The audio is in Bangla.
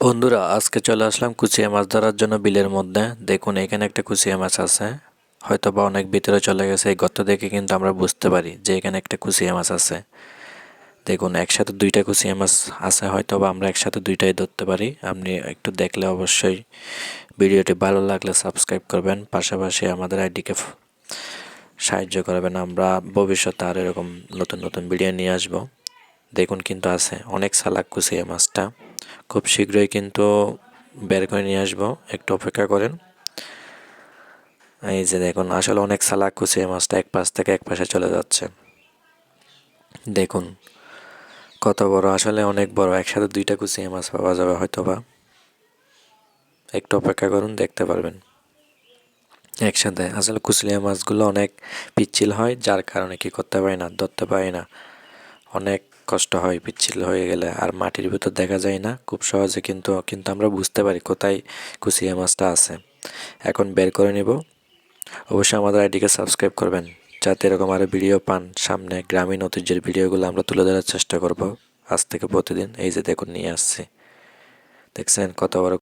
বন্ধুরা, আজকে চলে আসলাম কুচিয়া মাছ ধরার জন্য বিলের মধ্যে। দেখুন, এখানে একটা কুচিয়া মাছ আছে। হয়তো বা অনেক ভিতরে চলে গেছে। এই গর্ত দেখে কিন্তু আমরা বুঝতে পারি যে এখানে একটা কুচিয়া মাছ আছে। দেখুন, একসাথে দুইটা কুচিয়া মাছ আছে। হয়তো বা আমরা একসাথে দুইটাই ধরতে পারি। আপনি একটু দেখলে অবশ্যই ভিডিওটি ভালো লাগলে সাবস্ক্রাইব করবেন, পাশাপাশি আমাদের আইডিকে সাহায্য করবেন। আমরা ভবিষ্যতে আর এরকম নতুন নতুন ভিডিও নিয়ে আসব। দেখুন, কিন্তু আছে অনেক চালাক কুচিয়া মাছটা। খুব শীঘ্রই কিন্তু বের করে নিয়ে আসবো, একটু অপেক্ষা করেন। এই যে দেখুন, আসলে অনেক চালাক কুচিয়া মাছটা এক পাশ থেকে এক পাশে চলে যাচ্ছে। দেখুন কত বড়, আসলে অনেক বড়। একসাথে দুইটা কুচিয়া মাছ পাওয়া যাবে হয়তো বা। একটু অপেক্ষা করুন, দেখতে পারবেন একসাথে। আসলে কুচিয়া মাছগুলো অনেক পিচ্ছিল হয়, যার কারণে কি করতে পারি না, ধরতে পারি না। অনেক কষ্ট হয় পিচ্ছিল হয়ে গেলে, আর মাটির ভিতর দেখা যায় না খুব সহজে। কিন্তু কিন্তু আমরা বুঝতে পারি কোথায় কুচিয়া মাছটা আছে। এখন বের করে নিব। অবশ্যই আমাদের আইডিকে সাবস্ক্রাইব করবেন, যাতে এরকম আরও ভিডিও পান। সামনে গ্রামীণ ঐতিহ্যের ভিডিওগুলো আমরা তুলে ধরার চেষ্টা করব আজ থেকে প্রতিদিন। এই যে দেখুন, নিয়ে আসছি। দেখছেন কত বড়